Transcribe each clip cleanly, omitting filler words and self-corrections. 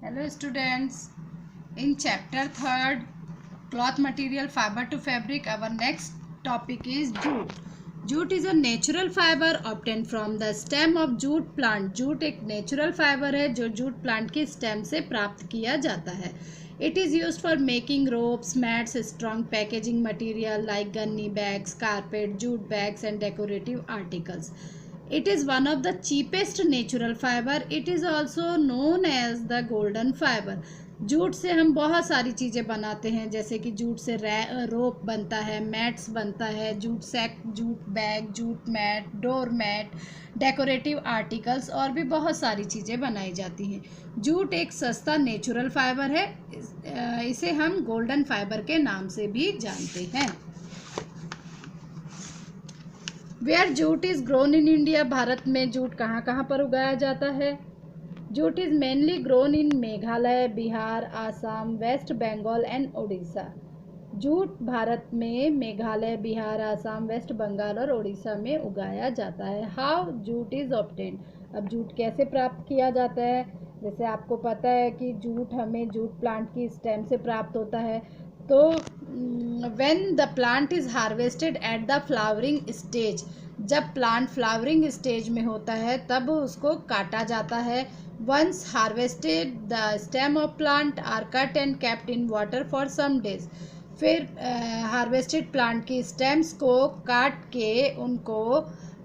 Hello students, in chapter 3rd cloth material fiber to fabric, our next topic is jute. Jute is a natural fiber obtained from the stem of jute plant. Jute एक natural fibre है जो jute plant के stem से प्राप्त किया जाता है. It is used for making ropes, mats, strong packaging material like gunny bags, carpet, jute bags and decorative articles. It is one of the cheapest natural fiber. It is also known as the golden fiber. Jute से हम बहुत सारी चीज़ें बनाते हैं, जैसे कि jute से रोप बनता है, मैट्स बनता है, jute sack, jute bag, jute mat, door mat, decorative articles और भी बहुत सारी चीज़ें बनाई जाती हैं. जूट एक सस्ता नेचुरल फाइबर है. इसे हम गोल्डन फाइबर के नाम से भी जानते हैं. Where jute is grown in India. Bharat में जूट कहाँ कहाँ पर उगाया जाता है. Jute is mainly grown in Meghalaya, Bihar, Assam, West Bengal and Orissa. Jute Bharat में मेघालय, बिहार, आसाम, वेस्ट बंगाल और उड़ीसा में उगाया जाता है. How jute is obtained. अब जूट कैसे प्राप्त किया जाता है. जैसे आपको पता है कि जूट हमें जूट प्लांट की स्टेम से प्राप्त होता है. तो when the plant is harvested at the flowering stage, जब प्लांट फ्लावरिंग स्टेज में होता है तब उसको काटा जाता है. Once harvested the stem of plant are cut and kept in water for some days. फिर हार्वेस्टेड प्लांट की स्टेम्स को काट के उनको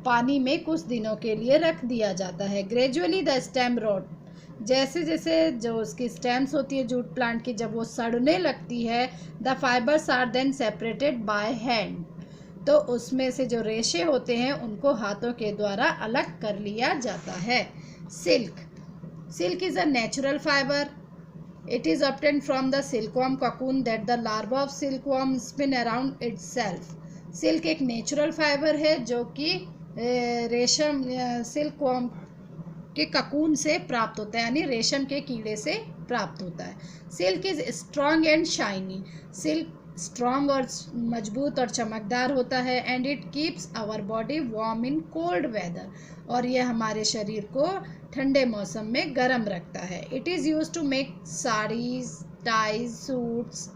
पानी में कुछ दिनों के लिए रख दिया जाता है. ग्रेजुअली द स्टेम रोट, जैसे जैसे जो उसकी स्टेम्स होती है जूट प्लांट की, जब वो सड़ने लगती है, the fibres are then separated by hand. तो उसमें से जो रेशे होते हैं उनको हाथों के द्वारा अलग कर लिया जाता है. Silk. Silk is a natural fibre. It is obtained from the silkworm cocoon that the larva of silkworm spin around itself. Silk एक नेचुरल फाइबर है जो कि रेशम सिल्कवर्म के ककून से प्राप्त होता है, यानी रेशम के कीड़े से प्राप्त होता है. Silk is strong and shiny. Silk strong और मजबूत और चमकदार होता है. And it keeps our body warm in cold weather, और यह हमारे शरीर को ठंडे मौसम में गर्म रखता है. It is use to make saris, ties, suits,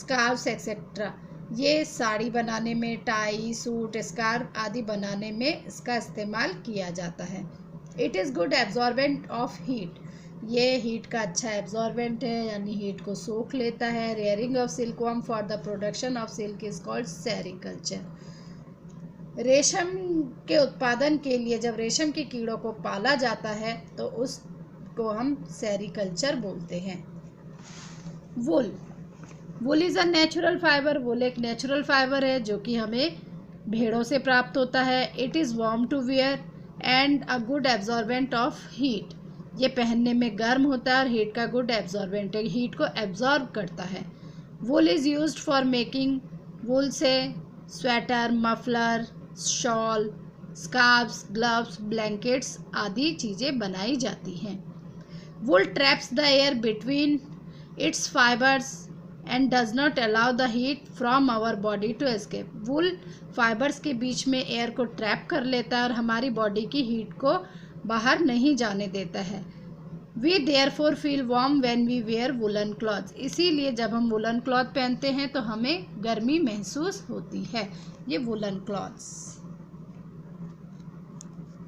scarfs etcetera. ये साड़ी बनाने में, टाई, सूट, स्कार्फ आदि बनाने में इसका इस्तेमाल किया जाता है. It is good absorbent of heat. ये हीट का अच्छा एब्जॉर्बेंट है, यानी हीट को सोख लेता है. Rearing of silkworm for the production of silk is called sericulture. रेशम के उत्पादन के लिए जब रेशम के कीड़ों को पाला जाता है तो उसको हम सेरिकल्चर बोलते हैं. वुल. Wool is a natural fibre. वुल एक नेचुरल फाइबर है जो कि हमें भेड़ों से प्राप्त होता है. It is warm to wear and a good absorbent of heat. ये पहनने में गर्म होता है और हीट का गुड एब्जॉर्बेंट है, हीट को एब्जॉर्ब करता है. Wool is used for making. Wool से sweater, muffler, shawl, scarfs, gloves, blankets आदि चीज़ें बनाई जाती हैं. Wool traps the air between its fibres and does not allow the heat from our body to escape. Wool fibres के बीच में air को trap कर लेता है और हमारी बॉडी की हीट को बाहर नहीं जाने देता है. We therefore feel warm when we wear woollen clothes. इसीलिए जब हम वुलन क्लॉथ पहनते हैं तो हमें गर्मी महसूस होती है. ये वुलन क्लॉथ्स.